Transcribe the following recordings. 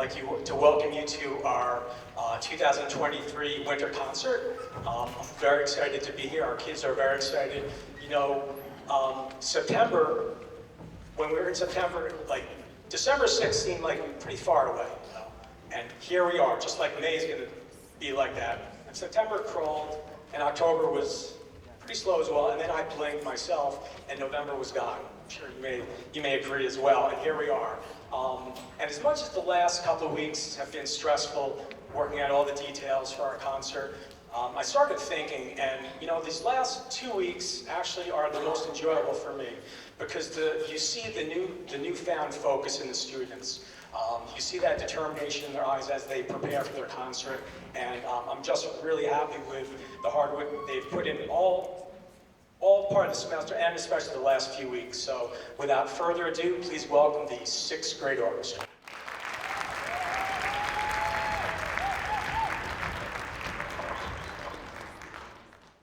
like to welcome you to our 2023 winter concert. I'm very excited to be here. Our kids are very excited. You know, September, when we were in September, like December 6th seemed like pretty far away. You know? And here we are, just like May is going to be like that. And September crawled, and October was pretty slow as well, and then I blinked myself, and November was gone. I'm sure you may agree as well, and here we are. And as much as the last couple of weeks have been stressful, working out all the details for our concert, I started thinking, and you know, these last 2 weeks actually are the most enjoyable for me, because you see the newfound focus in the students. You see that determination in their eyes as they prepare for their concert, and I'm just really happy with the hard work they've put in all part of the semester, and especially the last few weeks. So without further ado, please welcome the 6th Grade Orchestra.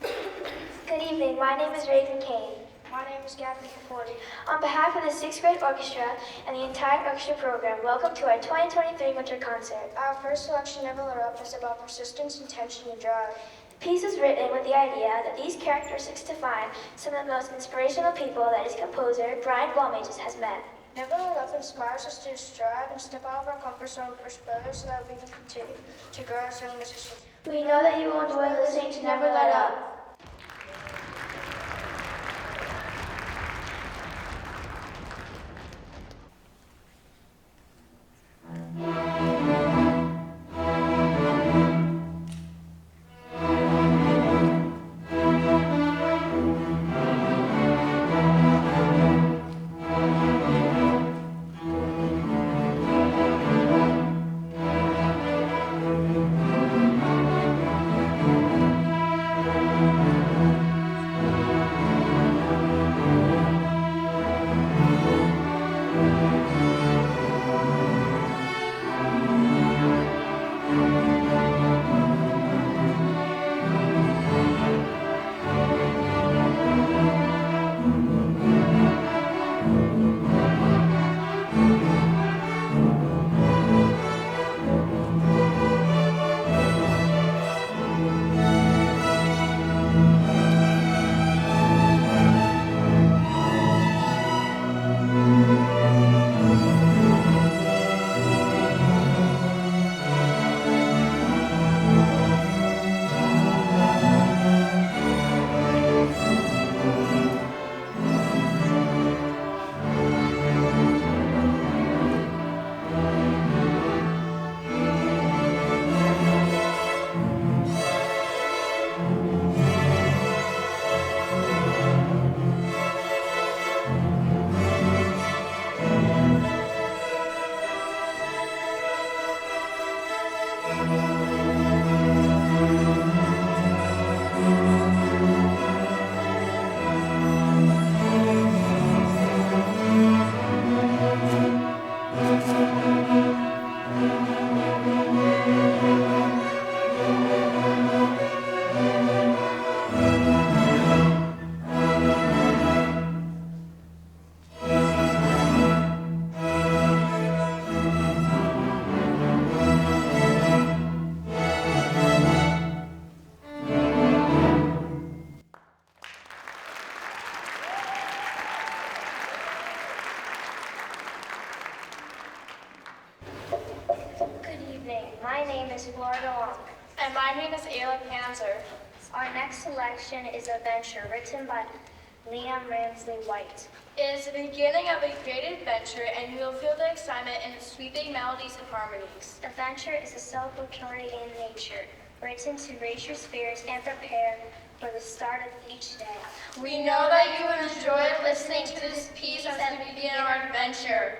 Good evening, my name is Raven Kane. My name is Gavin Conforti. On behalf of the 6th Grade Orchestra and the entire orchestra program, welcome to our 2023 winter concert. Our first selection, Never Let Up, is about persistence, intention, and drive. The piece is written with the idea that these characteristics define some of the most inspirational people that its composer, Brian Balmages, has met. Never Let Up inspires us to strive and step out of our comfort zone and push better so that we can continue to grow as young musicians. We know that you will enjoy listening to Never Let Up. And my name is Ayla Panzer. Our next selection is a venture written by Liam Ramsley White. It is the beginning of a great adventure, and you will feel the excitement in its sweeping melodies and harmonies. The venture is a celebratory in nature, written to raise your spirits and prepare for the start of each day. We know that you will enjoy listening to this piece as we begin our adventure.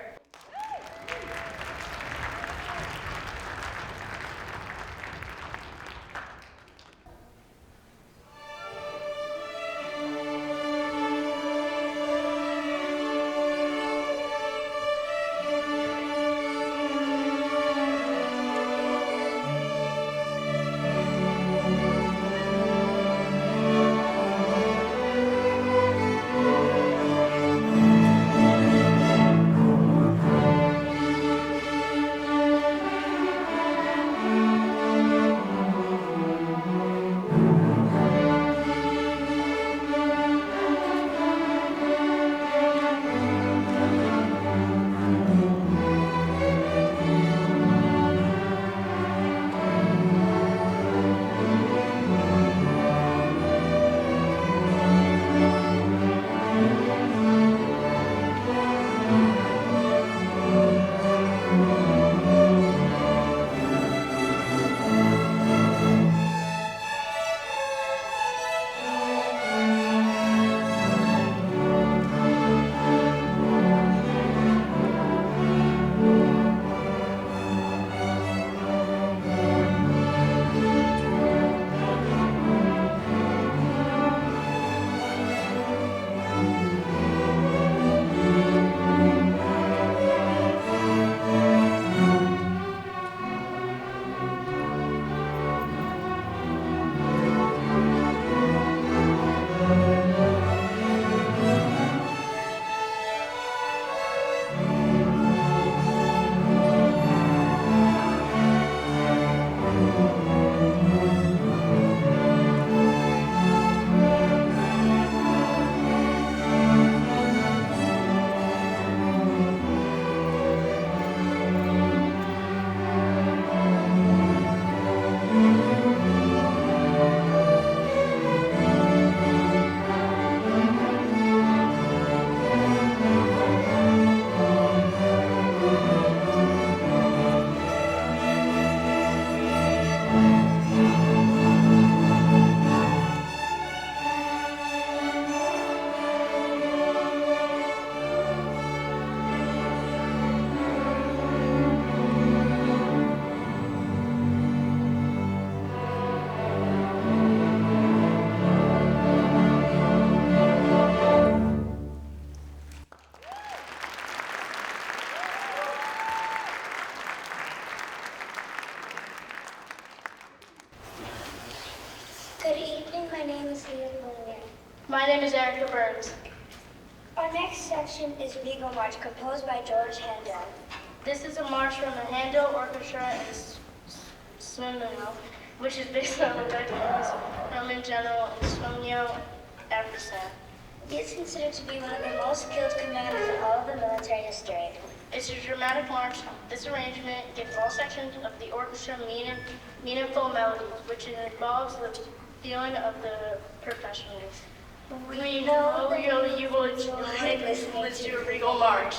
Danica Burns. Our next section is Regal March, composed by George Handel. This is a march from the Handel Orchestra in Swindon, which is based on the Becky's Roman general in Swindon, Africa. He is considered to be one of the most skilled commanders in all of the military history. It's a dramatic march. This arrangement gives all sections of the orchestra meaningful melodies, which involves the feeling of the professionals. We know you will enjoy listening to a Regal March.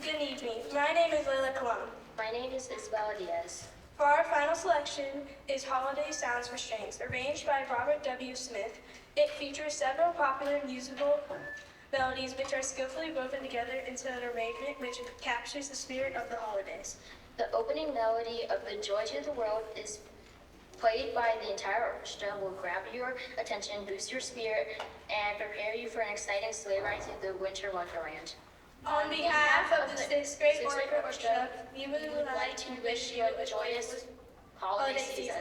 Good evening. My name is Layla Kalam. My name is Isabella Diaz. For our final selection is Holiday Sounds for Strings, arranged by Robert W. Smith. It features several popular musical melodies which are skillfully woven together into an arrangement which captures the spirit of the holidays. The opening melody of The Joy to the World is played by the entire orchestra, will grab your attention, boost your spirit, and prepare you for an exciting sleigh ride through the winter wonderland. On behalf of the Sixth Grade Sixth Grade Orchestra, we would like to wish you a joyous holiday season.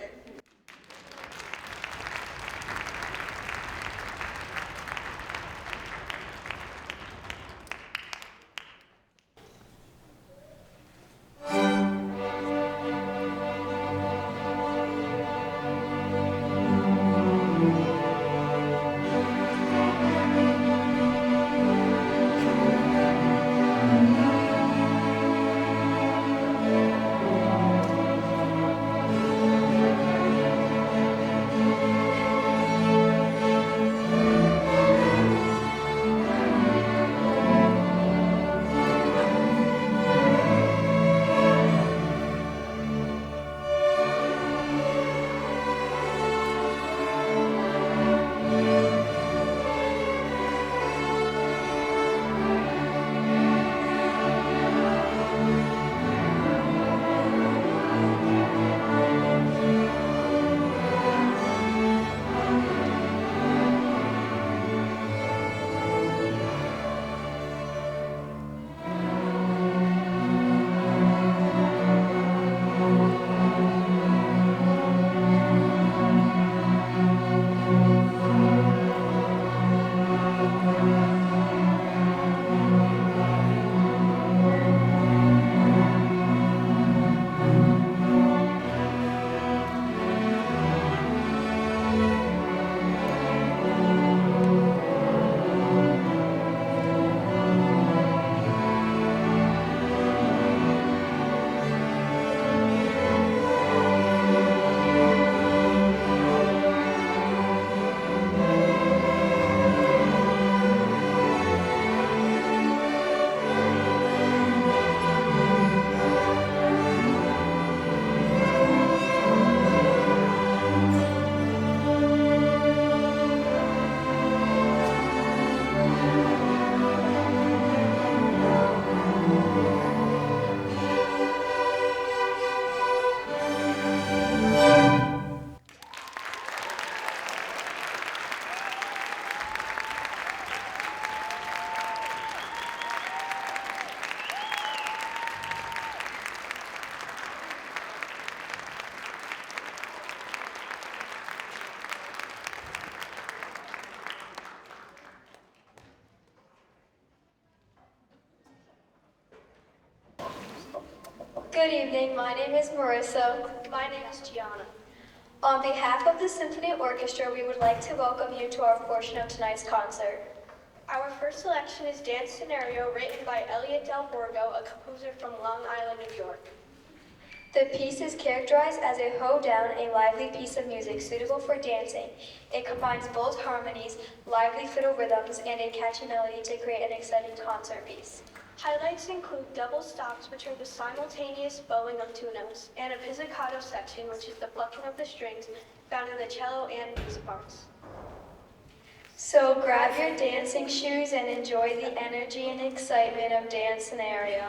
Good evening, my name is Marissa. My name is Gianna. On behalf of the Symphony Orchestra, we would like to welcome you to our portion of tonight's concert. Our first selection is Dance Scenario, written by Elliot Del Borgo, a composer from Long Island, New York. The piece is characterized as a hoedown, a lively piece of music suitable for dancing. It combines bold harmonies, lively fiddle rhythms, and a catchy melody to create an exciting concert piece. Highlights include double stops, which are the simultaneous bowing of two notes, and a pizzicato section, which is the plucking of the strings found in the cello and bass parts. So grab your dancing shoes and enjoy the energy and excitement of Dance Scenario.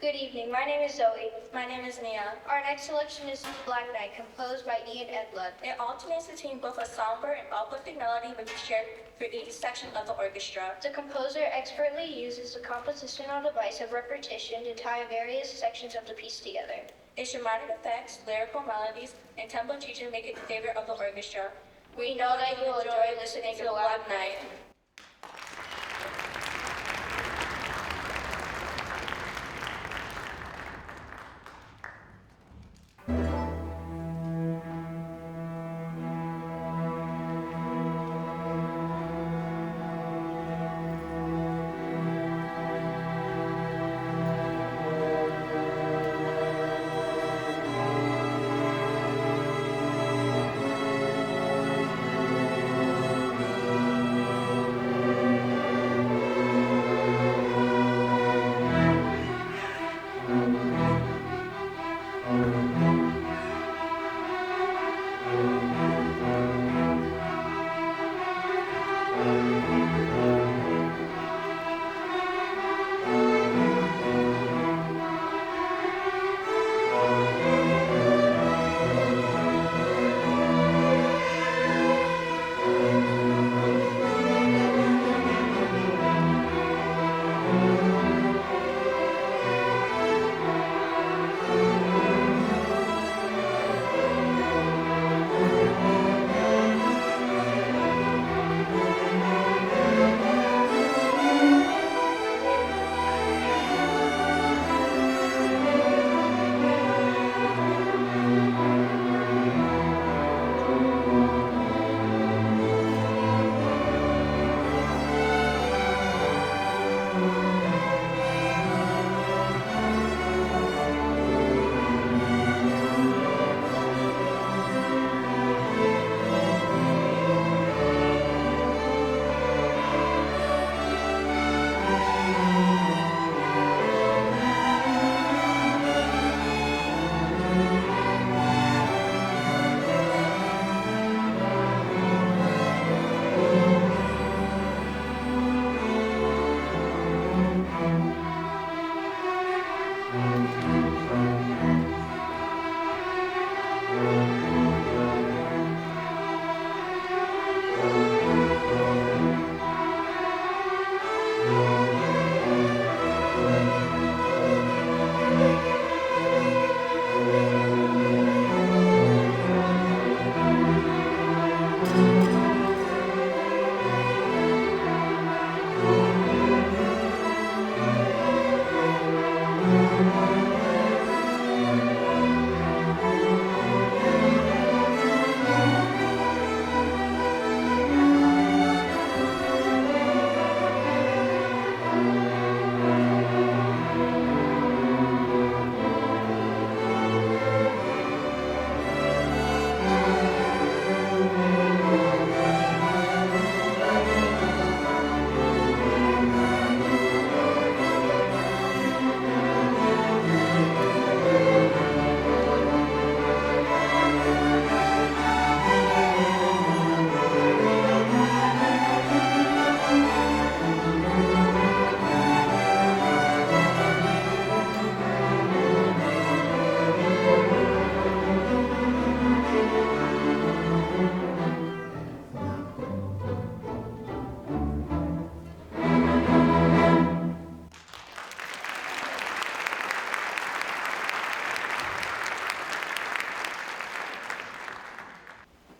Good evening. My name is Zoe. My name is Mia. Our next selection is Black Knight, composed by Ian Edlund. It alternates between both a somber and uplifting melody which is shared for each section of the orchestra. The composer expertly uses the compositional device of repetition to tie various sections of the piece together. Its dramatic effects, lyrical melodies, and tempo changes make it the favorite of the orchestra. We know that you will enjoy listening to the Black Knight.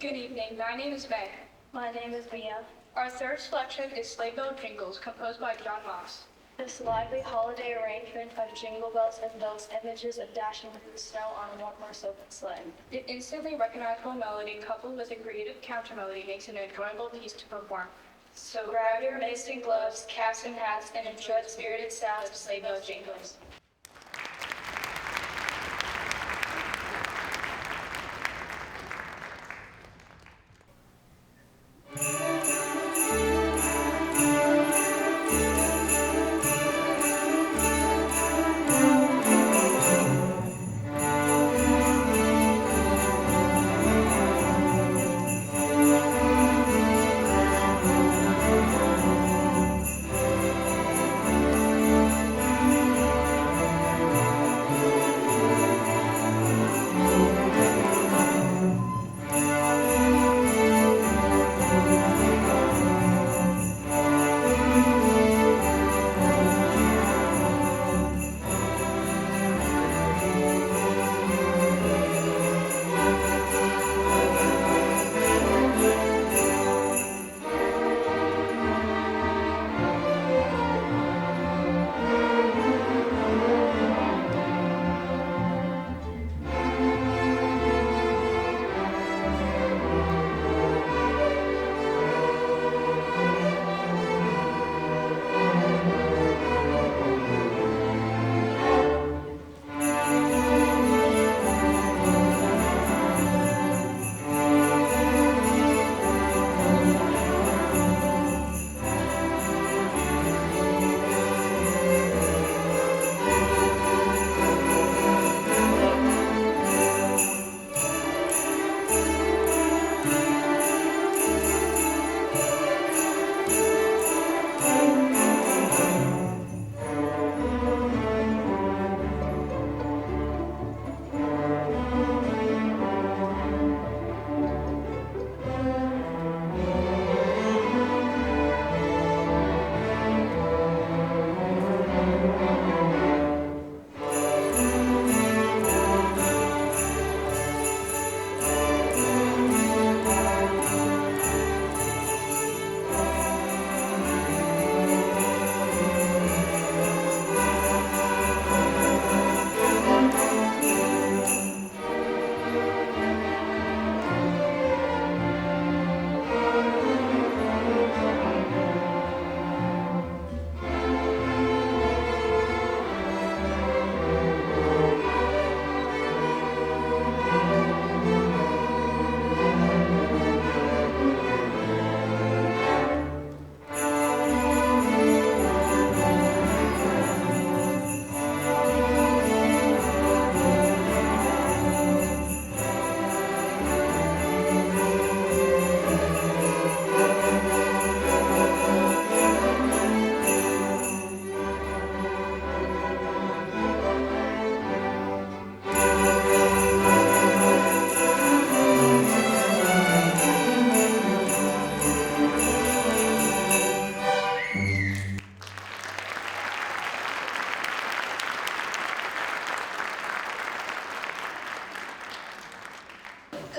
Good evening. My name is Meg. My name is Mia. Our third selection is Sleigh Bell Jingles, composed by John Moss. This lively holiday arrangement of jingle bells invokes images of dashing through the snow on a one horse open sleigh. The instantly recognizable melody coupled with a creative counter melody makes it an enjoyable piece to perform. So grab your mitts and gloves, caps and hats, and enjoy the spirited sounds of Sleigh Bell Jingles.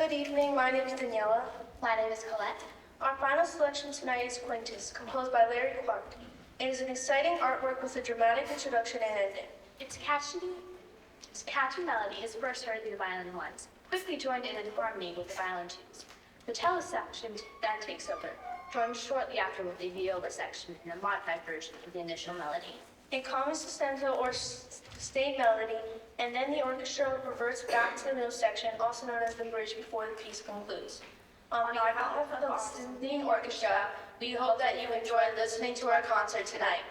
Good evening, my name is Daniela. My name is Colette. Our final selection tonight is Quintus, composed by Larry Clark. It is an exciting artwork with a dramatic introduction and ending. Its catchy melody is first heard through the violin ones, quickly joined in harmony with the violin twos. The cello section then takes over, joined shortly after with the viola section in a modified version of the initial melody. A common sustento or stayed melody, and then the orchestra reverts back to the middle section, also known as the bridge, before the piece concludes. On behalf of the Symphony Orchestra, we hope that you enjoy listening to our concert tonight.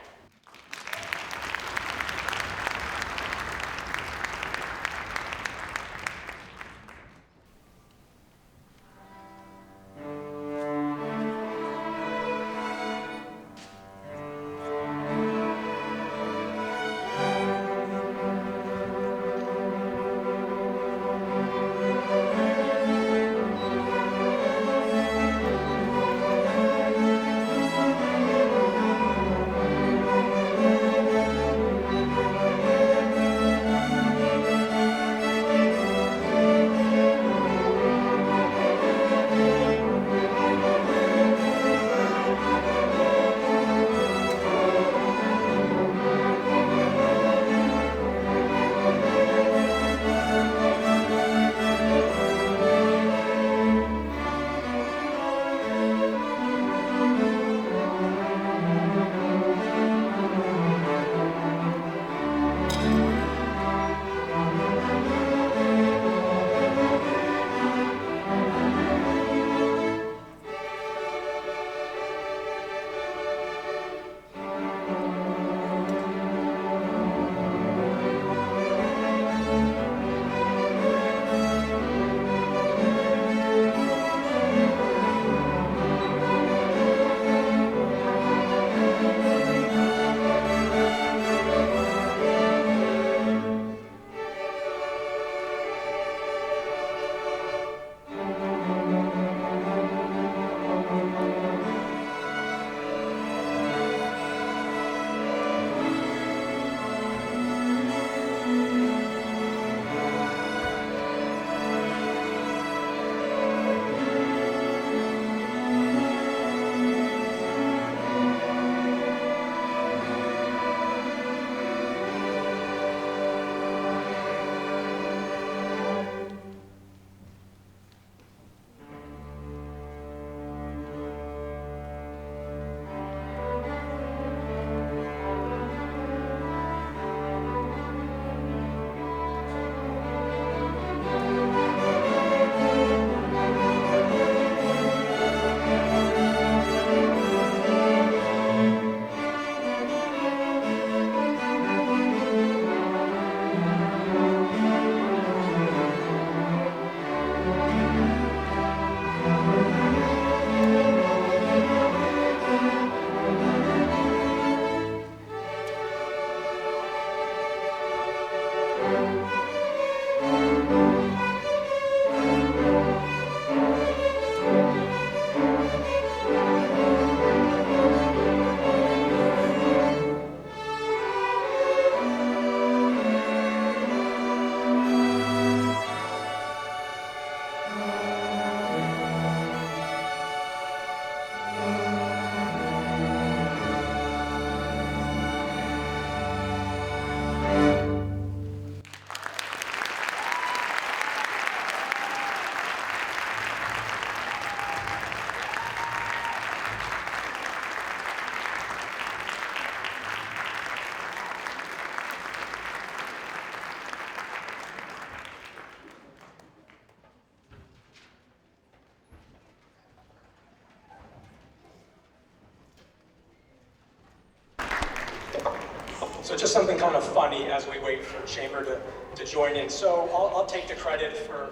So just something kind of funny as we wait for Chamber to join in. So I'll take the credit for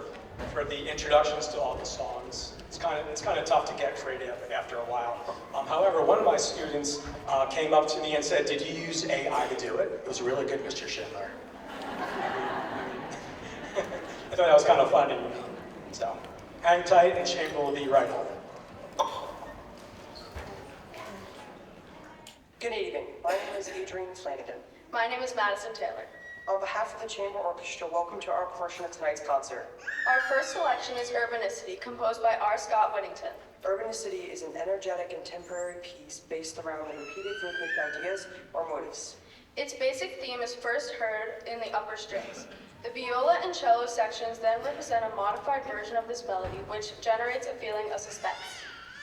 the introductions to all the songs. It's kind of tough to get creative after a while. However, one of my students came up to me and said, "Did you use AI to do it?" It was really good, Mr. Schindler. I thought that was kind of funny. So hang tight and Chamber will be right on. Good evening. My name is Adrienne Flanagan. My name is Madison Taylor. On behalf of the Chamber Orchestra, welcome to our portion of tonight's concert. Our first selection is Urbanicity, composed by R. Scott Whittington. Urbanicity is an energetic contemporary piece based around repeated rhythmic ideas or motifs. Its basic theme is first heard in the upper strings. The viola and cello sections then represent a modified version of this melody, which generates a feeling of suspense.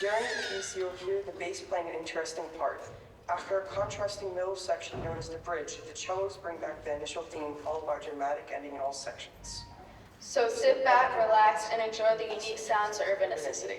During the piece, you'll hear the bass playing an interesting part. After a contrasting middle section known as the bridge, the cellos bring back the initial theme, followed by a dramatic ending in all sections. So sit back, relax, and enjoy the unique sounds of Urbanicity.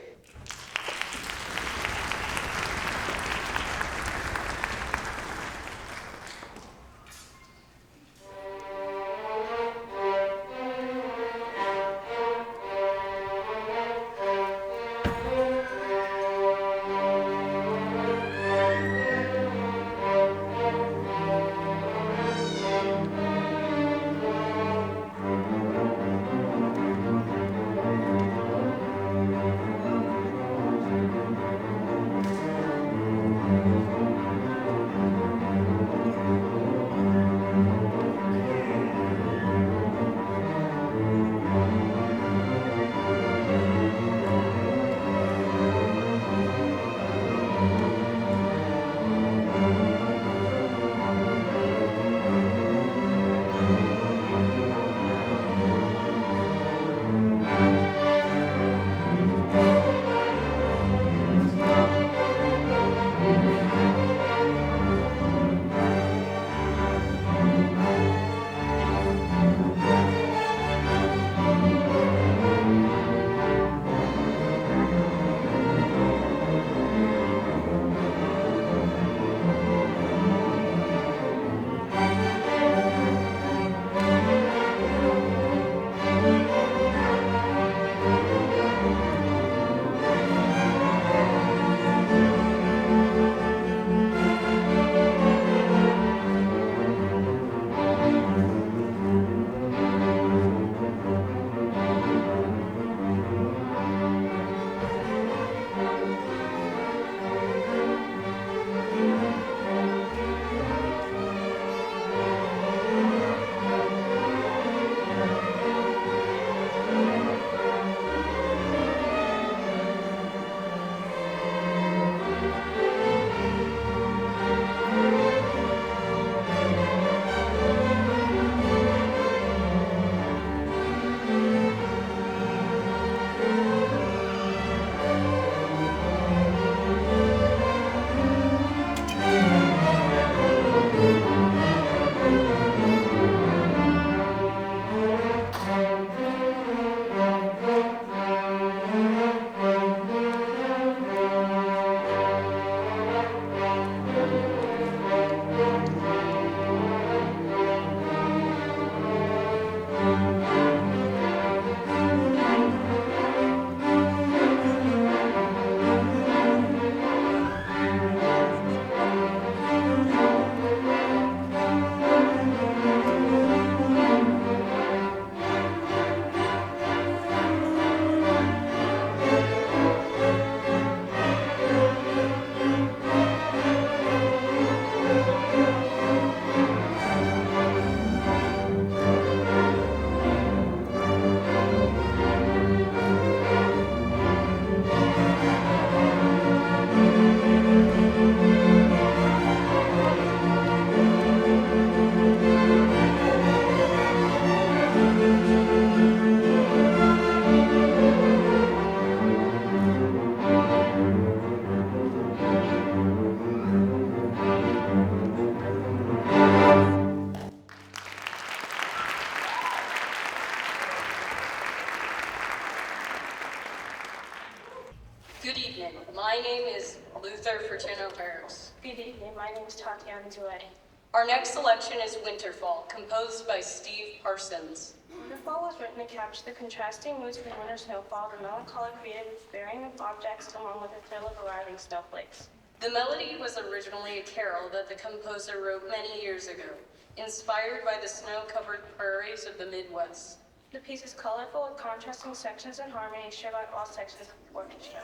Good evening. My name is Luther Fertino Harris. Good evening, my name is Tatiana Duetti. Our next selection is Winterfall, composed by Steve Parsons. Winterfall was written to capture the contrasting moods of winter snowfall, the melancholic creative bearing of objects along with the thrill of arriving snowflakes. The melody was originally a carol that the composer wrote many years ago, inspired by the snow-covered prairies of the Midwest. The piece is colorful with contrasting sections and harmonies shared by all sections of the orchestra.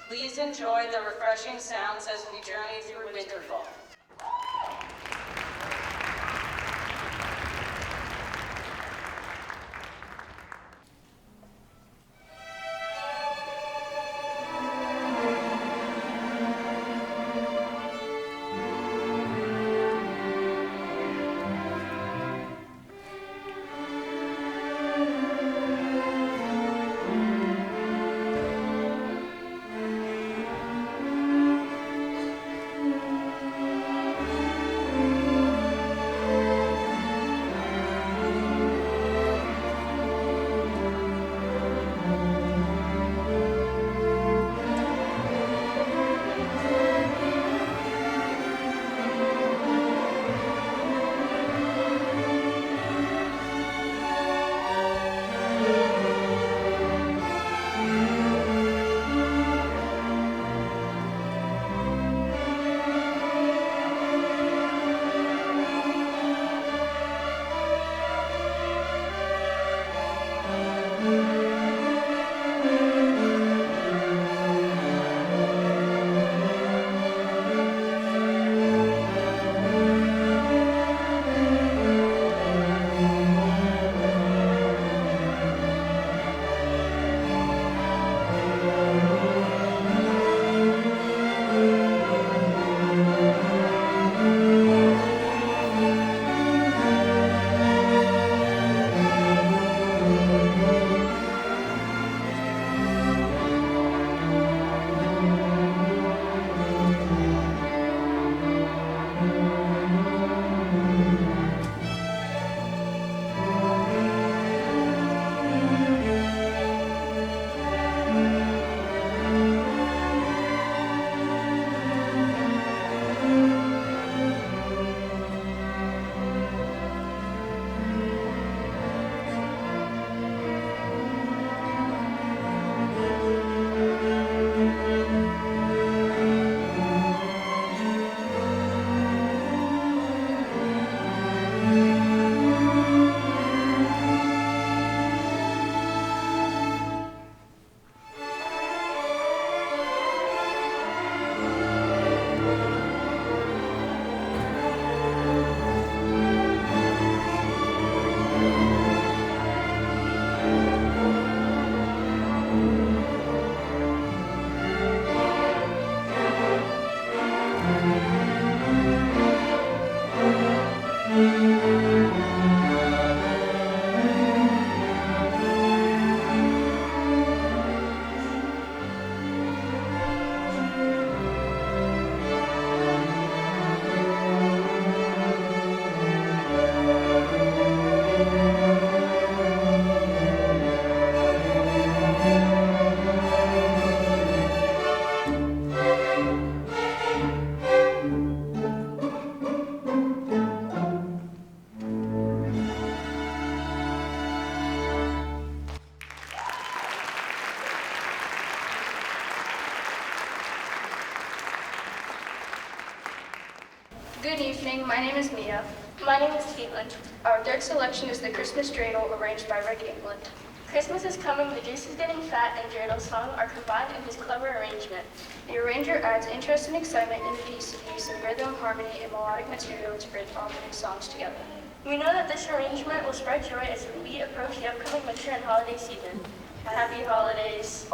Please enjoy the refreshing sounds as we journey through Winterfall. Good evening, my name is Mia. My name is Caitlin. Our third selection is the Christmas Dreidel arranged by Rick England. Christmas is coming, the juice is getting fat, and Dreidel song are combined in his clever arrangement. The arranger adds interest and excitement in the piece through use of rhythm, harmony, and melodic material to bring all the songs together. We know that this arrangement will spread joy as we approach the upcoming winter and holiday season. Happy holidays.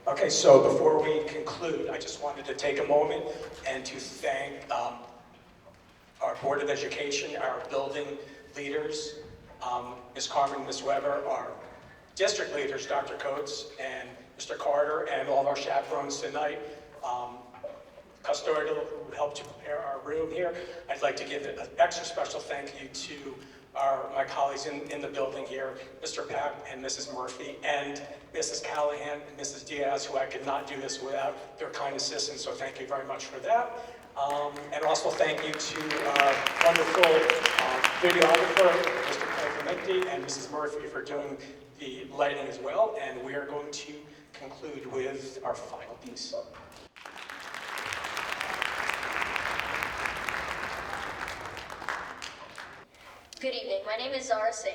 Okay, so before we conclude, I just wanted to take a moment and to thank our Board of Education, our building leaders, Ms. Carmen, Ms. Weber, our district leaders, Dr. Coates and Mr. Carter, and all of our chaperones tonight, custodial who helped to prepare our room here. I'd like to give an extra special thank you to my colleagues in the building here, Mr. Pack and Mrs. Murphy, and Mrs. Callahan and Mrs. Diaz, who I could not do this without their kind assistance, so thank you very much for that. And also thank you to our wonderful videographer, Mr. Clementi, and Mrs. Murphy for doing the lighting as well, and we are going to conclude with our final piece. Good evening, my name is Zara Singh.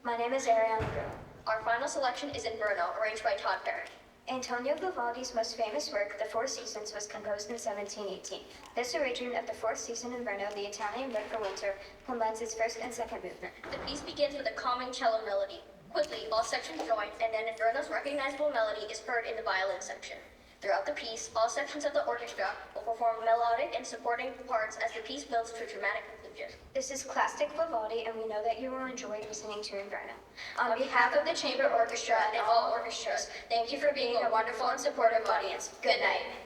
My name is Ariana Grill. Our final selection is Inferno, arranged by Todd Perrin. Antonio Vivaldi's most famous work, The Four Seasons, was composed in 1718. This arrangement of the fourth season Inferno, the Italian word for winter, combines its first and second movement. The piece begins with a calming cello melody. Quickly, all sections join, and then Inferno's recognizable melody is heard in the violin section. Throughout the piece, all sections of the orchestra will perform melodic and supporting parts as the piece builds to a dramatic conclusion. This is classic Vivaldi, and we know that you will enjoy listening to Inferno. On behalf of the Chamber Orchestra and all orchestras, thank you for being a wonderful and supportive audience. Good night.